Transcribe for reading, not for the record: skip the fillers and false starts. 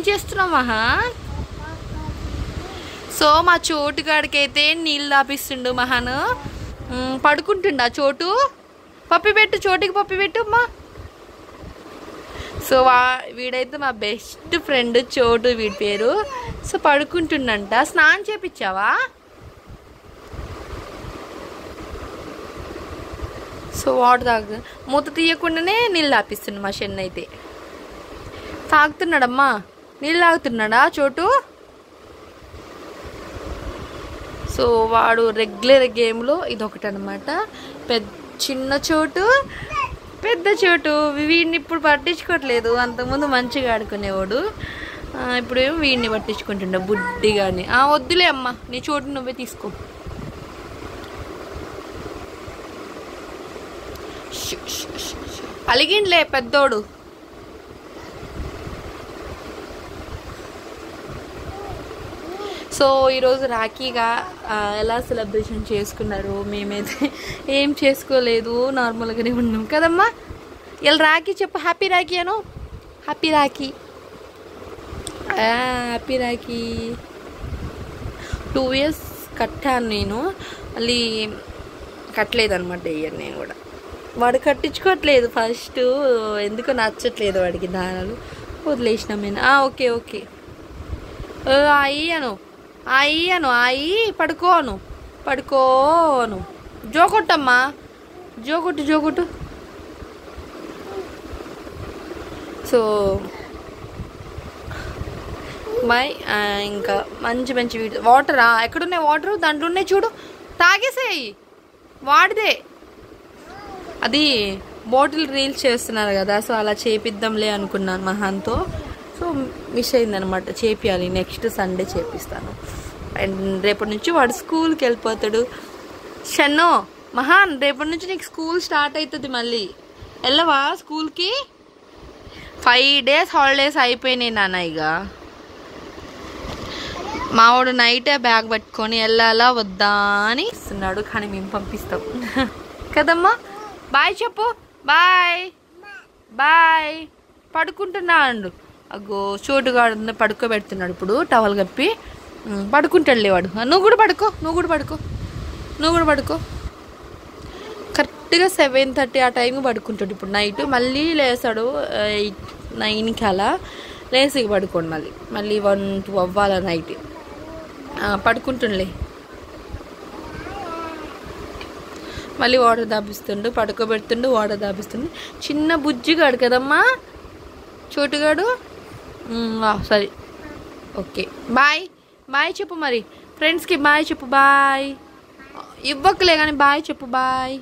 చేస్తున్నావు మహా? సో మా చోటుగాడికి అయితే నీళ్ళు తాపిస్తుండు మహాను. పడుకుంటుండా చోటు? పప్పి పెట్టు, చోటుకి పప్పి పెట్టు అమ్మా. సో వీడైతే మా బెస్ట్ ఫ్రెండ్ చోటు, వీడి పేరు. సో పడుకుంటుండంట. స్నానం చేపించావా? సో వాటర్ తాగు, మూత తీయకుండానే నీళ్ళు తాపిస్తుండు మా షెన్ అయితే. తాగుతున్నాడమ్మా, నీళ్ళు తాగుతున్నాడా చోటు? సో వాడు రెగ్యులర్ గేమ్లో ఇదొకటి అనమాట. చిన్న చోటు, పెద్ద చోటు. వీడిని ఇప్పుడు పట్టించుకోవట్లేదు. అంతకుముందు మంచిగా ఆడుకునేవాడు. ఇప్పుడు ఏమో వీడిని పట్టించుకుంటుండ బుడ్డిగాని. వద్దులే అమ్మ, నీ చోటు నువ్వే తీసుకో. అలిగిండ్లే పెద్దోడు. సో ఈరోజు రాఖీగా ఎలా సెలబ్రేషన్ చేసుకున్నారు? మేమైతే ఏం చేసుకోలేదు, నార్మల్గానే ఉన్నాం కదమ్మా. ఇలా రాఖీ చెప్పు, హ్యాపీ రాఖీ అను. Happy rakhi, happy rakhi. 2 years కట్టాను నేను, మళ్ళీ కట్టలేదు అనమాట ఇయర్. నేను కూడా వాడు కట్టించుకోవట్లేదు ఫస్ట్, ఎందుకో నచ్చట్లేదు వాడికి దారాలు. వదిలేసినాం నేను. Okay okay. అయ్యాను అయ్యాను అయ్యి పడుకోను పడుకోను. జోకొట్టమ్మా, జోకొట్టు జోకొట్టు. సో ఇంకా మంచి మంచి వాటరా? ఎక్కడున్నాయి వాటరు? దాంట్లో ఉన్నాయి చూడు, తాగేసేయి. వాడిదే అది. బాటిల్ రీల్స్ చేస్తున్నారు కదా, సో అలా చేపిద్దాంలే అనుకున్నాను మహాన్తో. సో మిస్ అయిందనమాట, చేపియాలి. నెక్స్ట్ సండే చేపిస్తాను. అండ్ రేపటి నుంచి వాడు స్కూల్కి వెళ్ళిపోతాడు. షన్నో మహాన్, రేపటి నుంచి నీకు స్కూల్ స్టార్ట్ అవుతుంది. మళ్ళీ వెళ్ళవా స్కూల్కి? 5 days హాలిడేస్ అయిపోయినాయి నాన్న. ఇక మావాడు నైటే బ్యాగ్ పట్టుకొని వెళ్ళాలా వద్దా అని ఇస్తున్నాడు, కానీ మేము పంపిస్తాం కదమ్మా. బాయ్ చెప్పు. Bye bye. పడుకుంటున్నాడు. అగో చోటుగాడు పడుకోబెడుతున్నాడు ఇప్పుడు, టవల్ కప్పి. పడుకుంటాడు లేవాడు. నువ్వు కూడా పడుకో, నువ్వు కూడా పడుకో, నువ్వు కూడా పడుకో. కరెక్ట్గా 7:30 ఆ టైంకి పడుకుంటాడు ఇప్పుడు నైట్. మళ్ళీ లేస్తాడు 8, 9కి అలా లేసి పడుకోండి. మళ్ళీ 1, 2 అవ్వాలి నైట్. పడుకుంటుండలే. మళ్ళీ వాటర్ దాపిస్తుండు, పడుకోబెడుతుండు, వాటర్ దాపిస్తుండు. చిన్న బుజ్జిగాడు కదమ్మా చోటుగాడు. సరే ఓకే. బాయ్ బాయ్ చెప్పు మరి ఫ్రెండ్స్కి. బాయ్ చెప్పు. బాయ్ ఇవ్వకులే కానీ బాయ్ చెప్పు. బాయ్.